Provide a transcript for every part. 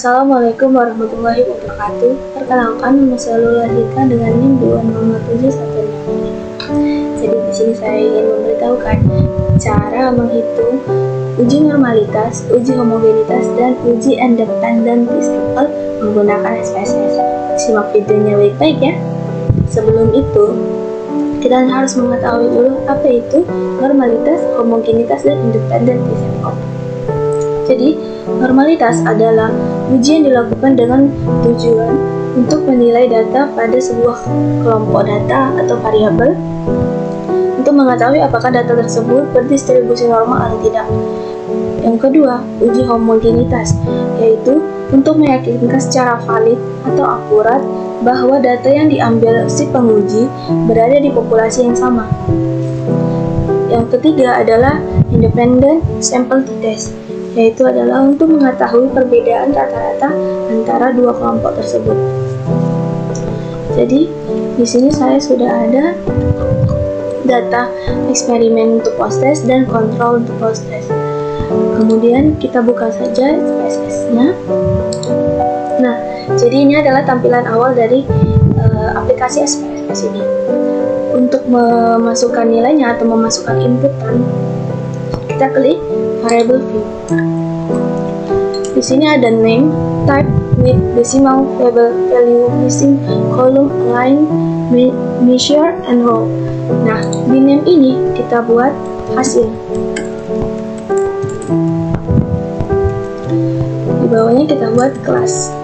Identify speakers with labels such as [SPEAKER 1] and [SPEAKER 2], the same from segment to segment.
[SPEAKER 1] Assalamualaikum warahmatullahi wabarakatuh. Perkenalkan, nama saya Lula Dika dengan NIM 20716. Jadi di sini saya ingin memberitahukan cara menghitung uji normalitas, uji homogenitas, dan uji independency sample menggunakan SPSS. Simak videonya baik-baik ya. Sebelum itu, kita harus mengetahui dulu apa itu normalitas, homogenitas, dan independency sample. Jadi, normalitas adalah uji yang dilakukan dengan tujuan untuk menilai data pada sebuah kelompok data atau variabel untuk mengetahui apakah data tersebut berdistribusi normal atau tidak. Yang kedua, uji homogenitas, yaitu untuk meyakinkan secara valid atau akurat bahwa data yang diambil si penguji berada di populasi yang sama. Yang ketiga adalah independent sample test, yaitu adalah untuk mengetahui perbedaan rata-rata antara dua kelompok tersebut. Jadi, di sini saya sudah ada data eksperimen untuk post-test dan kontrol untuk post-test. Kemudian kita buka saja SPSS-nya. Nah, jadi ini adalah tampilan awal dari aplikasi SPSS ini. Untuk memasukkan nilainya atau memasukkan inputan, kita klik variable view. Di sini ada name, type with decimal value, missing column, line, measure, and row. Nah, di name ini kita buat hasil. Di bawahnya kita buat kelas.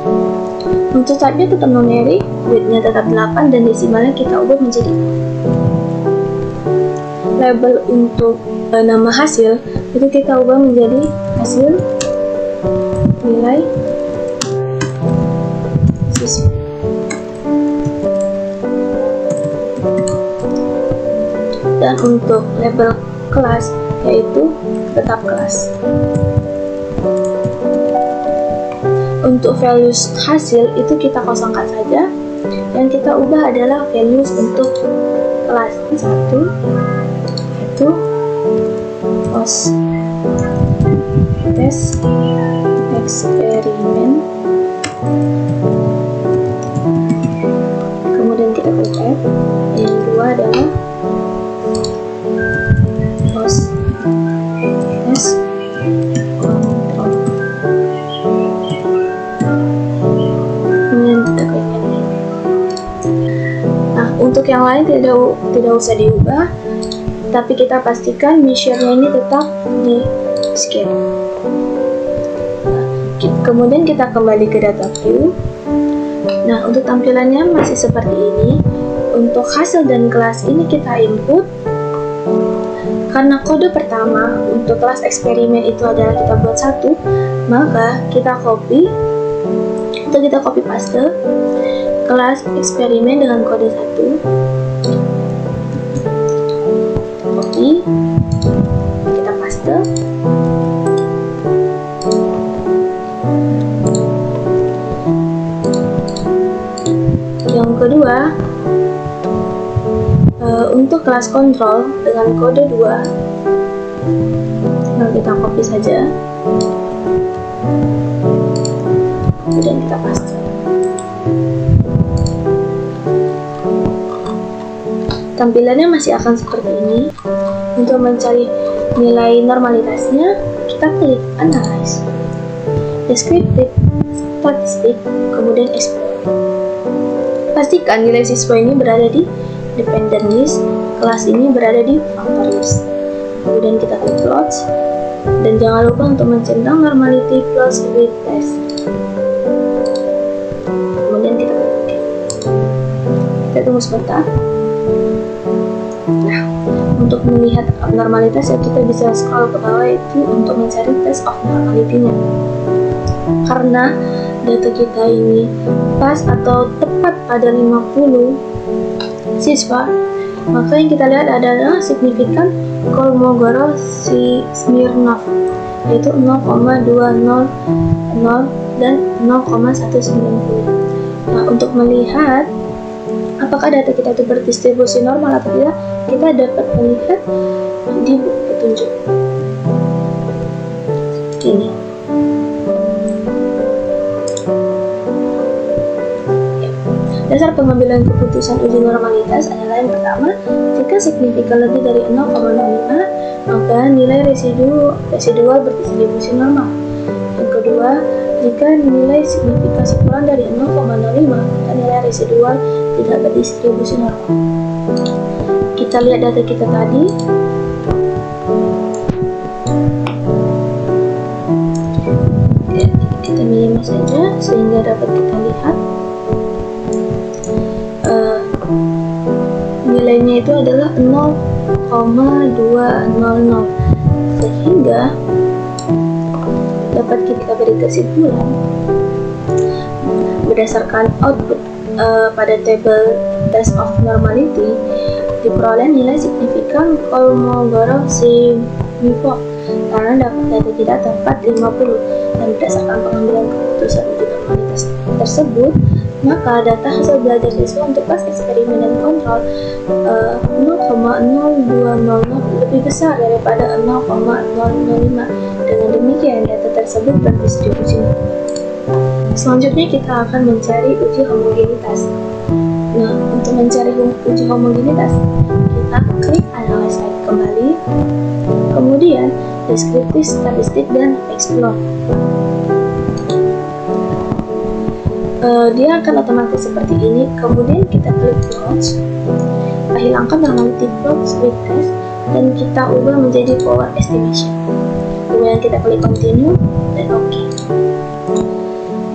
[SPEAKER 1] Untuk type-nya tetap numeric, width-nya tetap 8, dan desimalnya kita ubah menjadi. Label untuk nama hasil itu kita ubah menjadi hasil nilai siswa. Dan untuk label kelas yaitu tetap kelas. Untuk values hasil itu kita kosongkan saja. Yang kita ubah adalah values untuk kelas 1 yaitu post test eksperimen, kemudian kita klik F. Yang kedua adalah post test control, kemudian kita klik F. Nah, untuk yang lain tidak usah diubah, tapi kita pastikan measure-nya ini tetap di scale. Kemudian kita kembali ke data view. Nah, untuk tampilannya masih seperti ini. Untuk hasil dan kelas ini kita input. Karena kode pertama untuk kelas eksperimen itu adalah kita buat 1, maka kita copy atau kita copy paste kelas eksperimen dengan kode 1. Copy, kita paste. Yang kedua, untuk kelas kontrol dengan kode 2, kita copy saja, kemudian kita paste. Tampilannya masih akan seperti ini. Untuk mencari nilai normalitasnya, kita klik Analyze, Descriptive, Statistic, kemudian Explore. Pastikan nilai siswa ini berada di dependent list, kelas ini berada di factor list. Kemudian kita klik Plots, dan jangan lupa untuk mencentang normality plus with test. Kemudian kita klik OK. Kita tunggu sebentar. Nah, untuk melihat abnormalitas ya kita bisa scroll ke bawah itu untuk mencari test of normality-nya. Karena data kita ini pas atau tepat pada 50 siswa, maka yang kita lihat adalah signifikan Kolmogorov-Smirnov, yaitu 0,200 dan 0,190. Nah, untuk melihat apakah data kita itu berdistribusi normal atau tidak, kita dapat melihat di buku petunjuk ini. Dasar pengambilan keputusan uji normalitas adalah yang pertama, jika signifikan lebih dari 0,05, maka nilai residual berdistribusi normal. Yang kedua, jika nilai signifikasi kurang dari 0,05, maka nilai residual tidak berdistribusi normal. Kita lihat data kita tadi. Kita minimize saja sehingga dapat kita lihat nilainya itu adalah 0,200, sehingga dapat kita beri kesimpulan berdasarkan output pada tabel test of normality diperoleh nilai signifikan Kolmogorov-Smirnov karena dapat data kita tepat 50, dan berdasarkan pengambilan keputusan uji normalitas tersebut, maka data hasil belajar siswa untuk kelas eksperimen dan kontrol 0,0200 lebih besar daripada 0,005. Dengan demikian, data tersebut berdistribusi. Selanjutnya kita akan mencari uji homogenitas. Nah, untuk mencari uji homogenitas, kita klik Analyze kembali, kemudian Deskriptif Statistik dan Explore. Dia akan otomatis seperti ini. Kemudian kita klik Close, kita hilangkan Analytic Plots with Test dan kita ubah menjadi Power Estimation. Kemudian kita klik Continue dan OK.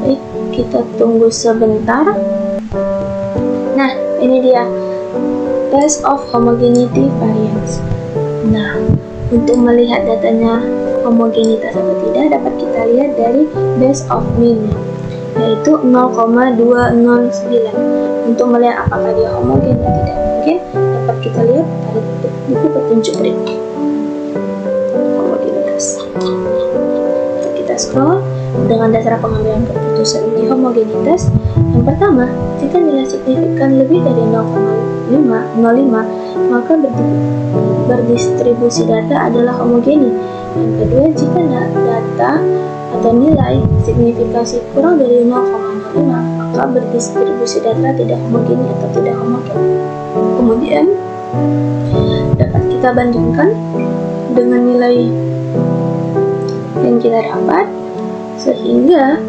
[SPEAKER 1] Baik, kita tunggu sebentar. Nah, ini dia Test of Homogeneity Variance. Nah, untuk melihat datanya homogenitas atau tidak dapat kita lihat dari base of mean, yaitu 0,209. Untuk melihat apakah dia homogen atau tidak homogen, dapat kita lihat pada buku petunjuk berikut homogenitas. Kita scroll dengan dasar pengambilan keputusan uji homogenitas. Yang pertama, jika nilai signifikan lebih dari 0,05, maka berdistribusi data adalah homogeni. Yang kedua, jika data atau nilai signifikasi kurang dari 0,05, maka berdistribusi data tidak homogeni atau tidak homogen. Kemudian dapat kita bandingkan dengan nilai yang kita dapat, sehingga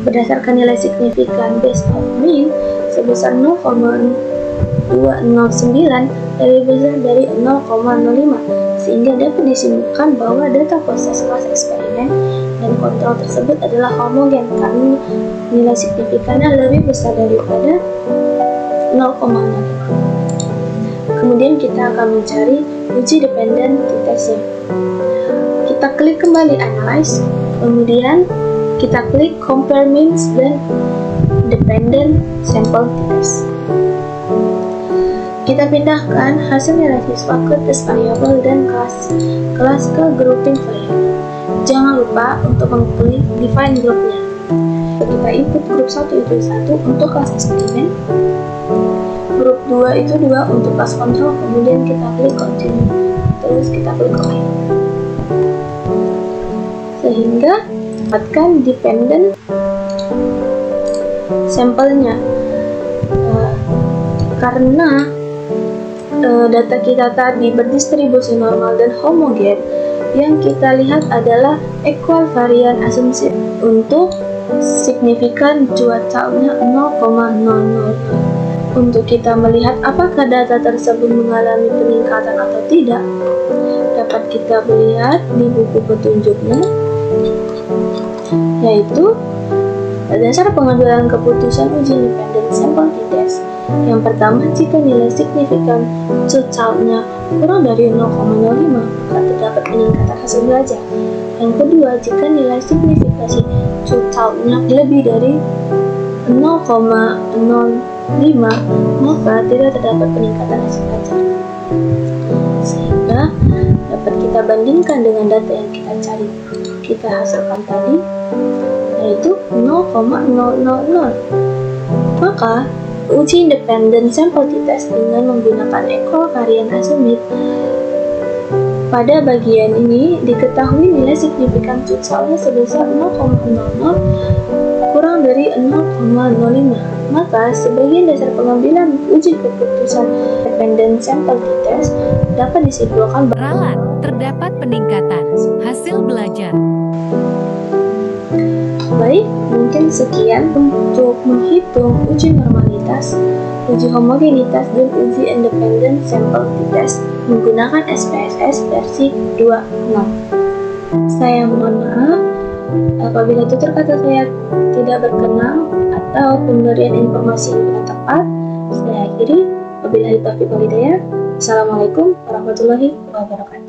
[SPEAKER 1] berdasarkan nilai signifikan base of mean sebesar 0,209 lebih besar dari 0,05, sehingga dapat disimpulkan bahwa data proses kelas eksperimen dan kontrol tersebut adalah homogen karena nilai signifikannya lebih besar daripada 0,05. Kemudian kita akan mencari uji dependent t-testnya. Kita klik kembali Analyze, kemudian kita klik Compare Means dan Dependent Sample t-test. Kita pindahkan hasil nilai siswa ke test variable dan kelas ke grouping variable. Jangan lupa untuk mengklik define groupnya. Kita input grup 1 itu 1 untuk kelas eksperimen, grup 2 itu 2 untuk kelas kontrol, kemudian kita klik continue, terus kita klik OK, sehingga dapatkan dependent sampelnya. Karena data kita tadi berdistribusi normal dan homogen, yang kita lihat adalah equal varian assumption untuk signifikan cuacanya 0,00. Untuk kita melihat apakah data tersebut mengalami peningkatan atau tidak, dapat kita lihat di buku petunjuknya, yaitu dasar pengambilan keputusan uji independent sample t-test. Yang pertama, jika nilai signifikan cuacanya kurang dari 0,05, maka terdapat peningkatan hasil belajar. Yang kedua, jika nilai signifikasi cuacanya lebih dari 0,05, maka tidak terdapat peningkatan hasil belajar. Sehingga dapat kita bandingkan dengan data yang kita cari, kita hasilkan tadi, yaitu 0,000. Maka uji independent sample t-test dengan menggunakan equal varian assumption. Pada bagian ini diketahui nilai signifikan cuacanya sebesar 0,00 kurang dari 0,05. Maka, sebagian dasar pengambilan uji keputusan independent sample test dapat disimpulkan
[SPEAKER 2] Ralat, terdapat peningkatan hasil belajar.
[SPEAKER 1] Baik, mungkin sekian untuk menghitung uji normalitas, uji homogenitas, dan uji independent sample test menggunakan SPSS versi 2.6. Saya mohon maaf apabila tutur kata saya tidak berkenan atau pemberian informasi yang kurang tepat. Saya akhiri. Wabillahi taufiq wal hidayah. Assalamualaikum warahmatullahi wabarakatuh.